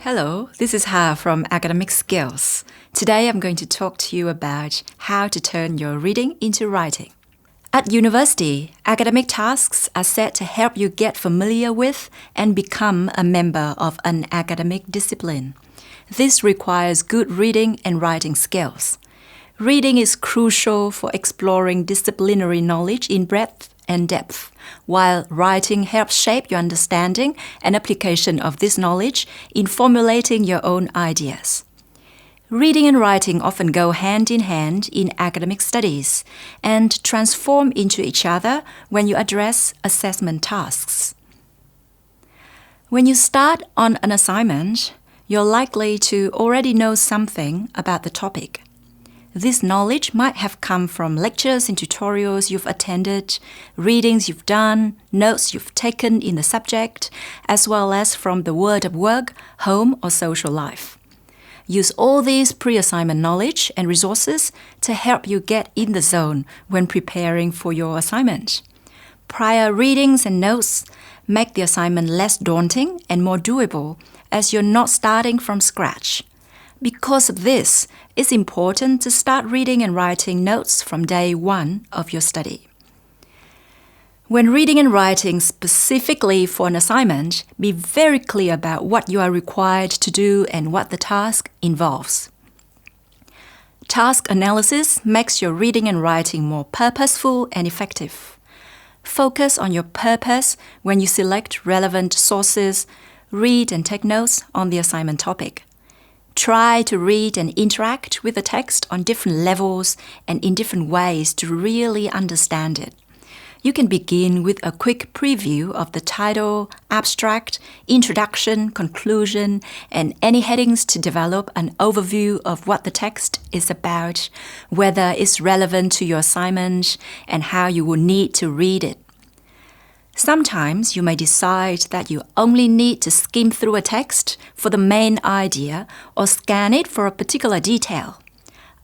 Hello, this is Ha from Academic Skills. Today I'm going to talk to you about how to turn your reading into writing. At university, academic tasks are set to help you get familiar with and become a member of an academic discipline. This requires good reading and writing skills. Reading is crucial for exploring disciplinary knowledge in breadth and depth, while writing helps shape your understanding and application of this knowledge in formulating your own ideas. Reading and writing often go hand in hand in academic studies and transform into each other when you address assessment tasks. When you start on an assignment, you're likely to already know something about the topic. This knowledge might have come from lectures and tutorials you've attended, readings you've done, notes you've taken in the subject, as well as from the world of work, home, or social life. Use all these pre-assignment knowledge and resources to help you get in the zone when preparing for your assignment. Prior readings and notes make the assignment less daunting and more doable as you're not starting from scratch. Because of this, it's important to start reading and writing notes from day one of your study. When reading and writing specifically for an assignment, be very clear about what you are required to do and what the task involves. Task analysis makes your reading and writing more purposeful and effective. Focus on your purpose when you select relevant sources, read and take notes on the assignment topic. Try to read and interact with the text on different levels and in different ways to really understand it. You can begin with a quick preview of the title, abstract, introduction, conclusion, and any headings to develop an overview of what the text is about, whether it's relevant to your assignment, and how you will need to read it. Sometimes you may decide that you only need to skim through a text for the main idea or scan it for a particular detail.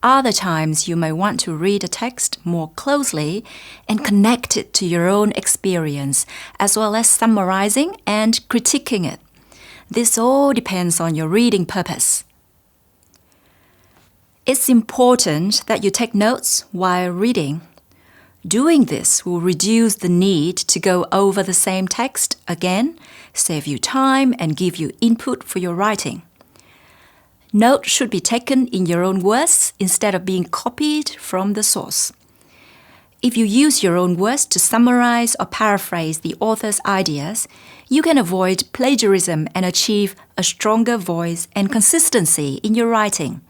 Other times you may want to read a text more closely and connect it to your own experience, as well as summarizing and critiquing it. This all depends on your reading purpose. It's important that you take notes while reading. Doing this will reduce the need to go over the same text again, save you time, and give you input for your writing. Notes should be taken in your own words instead of being copied from the source. If you use your own words to summarize or paraphrase the author's ideas, you can avoid plagiarism and achieve a stronger voice and consistency in your writing.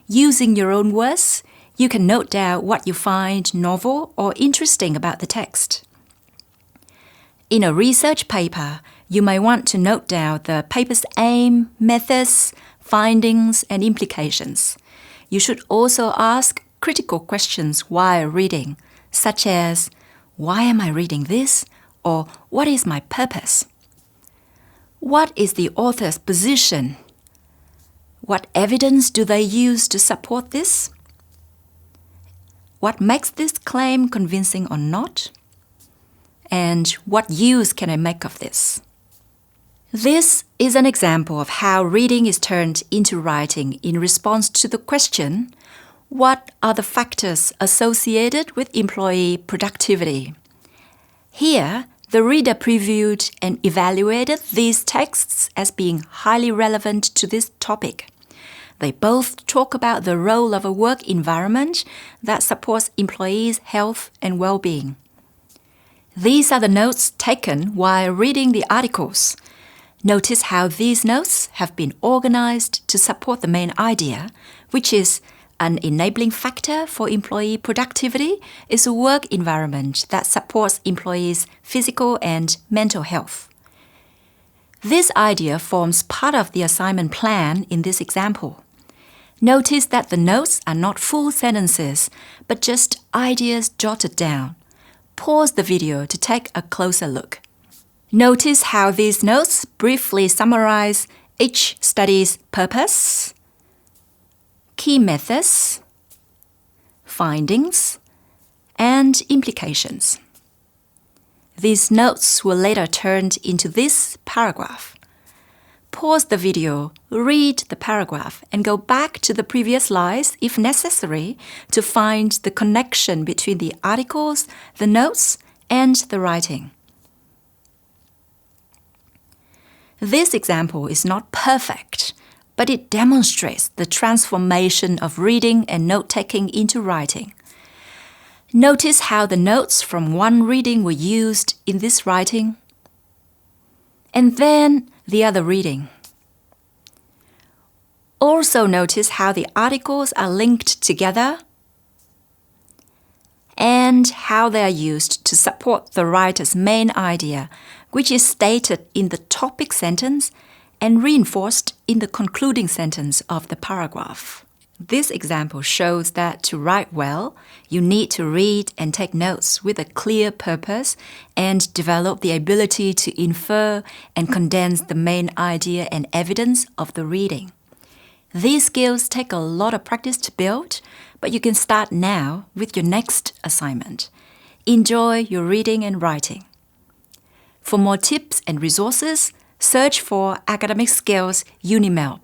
Using your own words, you can note down what you find novel or interesting about the text. In a research paper, you may want to note down the paper's aim, methods, findings, and implications. You should also ask critical questions while reading, such as, "Why am I reading this?" or "What is my purpose?" What is the author's position? What evidence do they use to support this? What makes this claim convincing or not? And what use can I make of this? This is an example of how reading is turned into writing in response to the question, what are the factors associated with employee productivity? Here, the reader previewed and evaluated these texts as being highly relevant to this topic. They both talk about the role of a work environment that supports employees' health and well-being. These are the notes taken while reading the articles. Notice how these notes have been organized to support the main idea, which is an enabling factor for employee productivity is a work environment that supports employees' physical and mental health. This idea forms part of the assignment plan in this example. Notice that the notes are not full sentences, but just ideas jotted down. Pause the video to take a closer look. Notice how these notes briefly summarize each study's purpose, key methods, findings, and implications. These notes were later turned into this paragraph. Pause the video, read the paragraph, and go back to the previous lines if necessary to find the connection between the articles, the notes, and the writing. This example is not perfect, but it demonstrates the transformation of reading and note-taking into writing. Notice how the notes from one reading were used in this writing, and then the other reading. Also notice how the articles are linked together and how they are used to support the writer's main idea, which is stated in the topic sentence and reinforced in the concluding sentence of the paragraph. This example shows that to write well, you need to read and take notes with a clear purpose and develop the ability to infer and condense the main idea and evidence of the reading. These skills take a lot of practice to build, but you can start now with your next assignment. Enjoy your reading and writing. For more tips and resources, search for Academic Skills UniMelb.